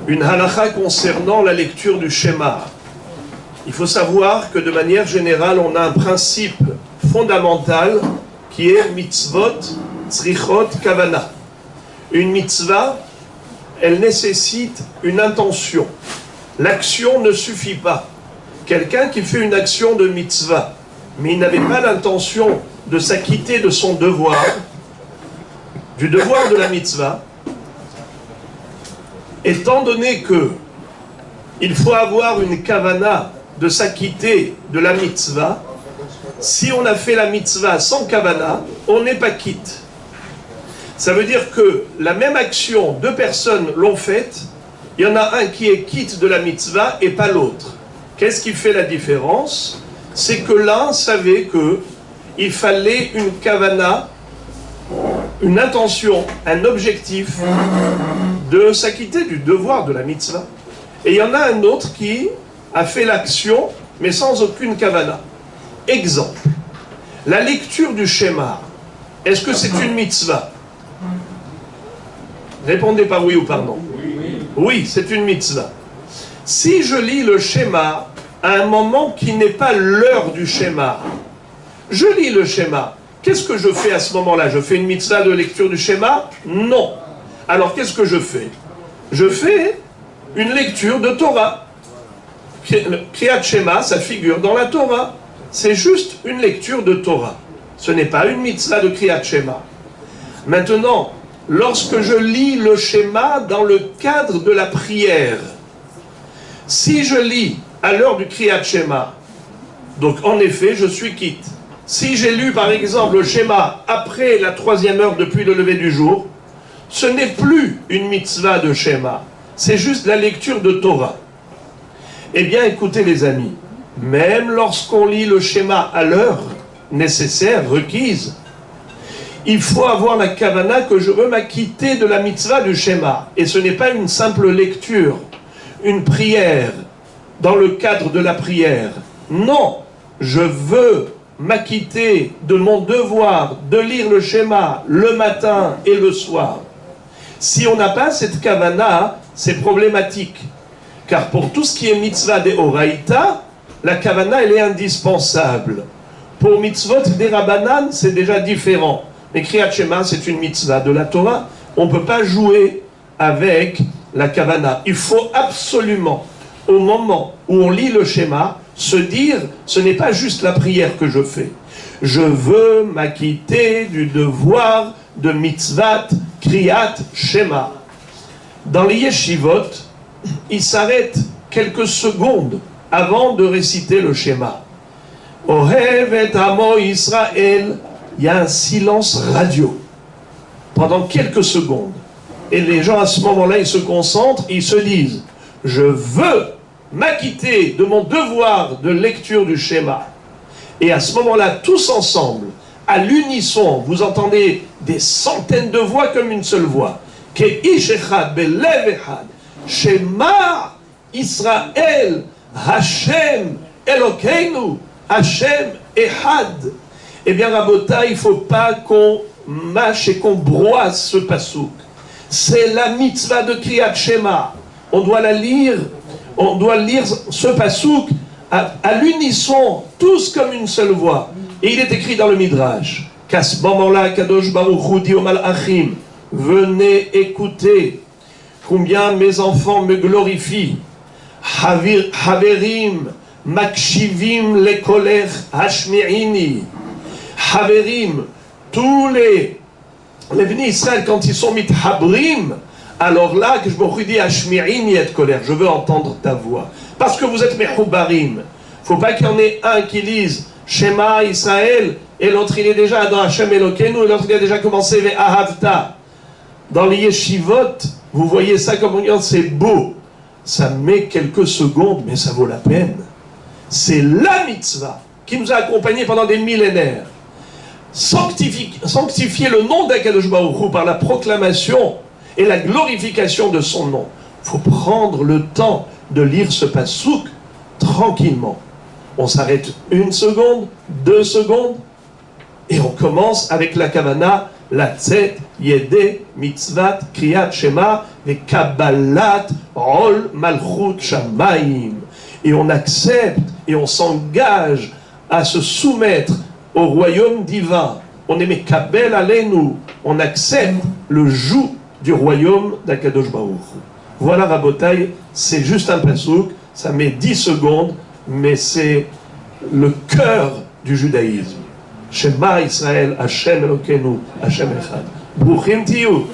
Une halakha concernant la lecture du Shema. Il faut savoir que de manière générale, on a un principe fondamental qui est mitzvot, tzrichot, kavana. Une mitzvah, elle nécessite une intention. L'action ne suffit pas. Quelqu'un qui fait une action de mitzvah, mais il n'avait pas l'intention de s'acquitter de son devoir, du devoir de la mitzvah, étant donné que il faut avoir une kavana de s'acquitter de la mitzvah, si on a fait la mitzvah sans kavana, on n'est pas quitte. Ça veut dire que la même action, deux personnes l'ont faite, il y en a un qui est quitte de la mitzvah et pas l'autre. Qu'est-ce qui fait la différence? C'est que l'un savait qu'il fallait une kavana, une intention, un objectif de s'acquitter du devoir de la mitzvah. Et il y en a un autre qui a fait l'action, mais sans aucune kavana. Exemple, la lecture du Shema, est-ce que c'est une mitzvah? Répondez par oui ou par non. Oui, c'est une mitzvah. Si je lis le Shema à un moment qui n'est pas l'heure du Shema, je lis le Shema, qu'est-ce que je fais à ce moment-là? Je fais une mitzvah de lecture du Shema? Non. Alors qu'est-ce que je fais? Je fais une lecture de Torah. Kriyat Shema, ça figure dans la Torah. C'est juste une lecture de Torah. Ce n'est pas une mitzvah de Kriyat Shema. Maintenant, lorsque je lis le Shema dans le cadre de la prière, si je lis à l'heure du Kriyat Shema, donc en effet, je suis quitte. Si j'ai lu par exemple le Shema après la 3e heure depuis le lever du jour, ce n'est plus une mitzvah de Shema, c'est juste la lecture de Torah. Eh bien, écoutez les amis, même lorsqu'on lit le Shema à l'heure nécessaire, requise, il faut avoir la kavana que je veux m'acquitter de la mitzvah du Shema. Et ce n'est pas une simple lecture, une prière, dans le cadre de la prière. Non, je veux m'acquitter de mon devoir de lire le Shema le matin et le soir. Si on n'a pas cette kavana, c'est problématique. Car pour tout ce qui est mitzvah de Oraïta, la kavana, elle est indispensable. Pour mitzvot des Rabbanan, c'est déjà différent. Mais Kriyat Shema, c'est une mitzvah de la Torah. On ne peut pas jouer avec la kavana. Il faut absolument, au moment où on lit le Shema, se dire, ce n'est pas juste la prière que je fais. Je veux m'acquitter du devoir de mitzvat Kriyat Shema. Dans les yeshivot, ils s'arrêtent quelques secondes avant de réciter le Shema. Ohev et amo Israël, il y a un silence radio pendant quelques secondes. Et les gens à ce moment-là, ils se concentrent, ils se disent, je veux m'acquitter de mon devoir de lecture du Shema. Et à ce moment-là, tous ensemble, à l'unisson, vous entendez des centaines de voix comme une seule voix. Ke'ish echad belev echad, Shema Israël, Hashem Elokeinu, Hashem Echad. Eh bien, Rabota, il ne faut pas qu'on mâche et qu'on broie ce pasouk. C'est la mitzvah de Kriyat Shema. On doit la lire, on doit lire ce pasouk à l'unisson, tous comme une seule voix. Et il est écrit dans le Midrash qu'à ce moment-là, Kadosh Baruch Hu dit au Malachim, venez écouter combien mes enfants me glorifient. Haverim, Makshivim lekolech hashmi'ini. Haverim, tous les Bnei Israël, quand ils sont mithabrim, alors là, que je me dis hashmi'ini et colère, je veux entendre ta voix. Parce que vous êtes mechoubarim. Faut pas qu'il y en ait un qui lise Shema Israël et l'autre il est déjà dans Hashem Elokeinu et l'autre il a déjà commencé avec Ahavta. Dans les yeshivot, vous voyez ça comme on dit, c'est beau. Ça met quelques secondes, mais ça vaut la peine. C'est la mitzvah qui nous a accompagnés pendant des millénaires. Sanctifier le nom d'Akadosh Baruch Hu par la proclamation et la glorification de son nom. Il faut prendre le temps de lire ce pasouk tranquillement. On s'arrête 1 seconde, 2 secondes, et on commence avec la kavana, la tzet, yedé, mitzvat, kriyat, shema, et kabbalat, Ol Malchut Shamayim. Et on accepte et on s'engage à se soumettre au royaume divin. On est Mekabel Aleinu. On accepte le joug du royaume d'Akadosh Baruch Hu. Voilà, Rabotai, c'est juste un pasouk, ça met 10 secondes, mais c'est le cœur du judaïsme. Shema Israël, Hashem Elokeinu, Hashem Echad. Bruchim tiyu.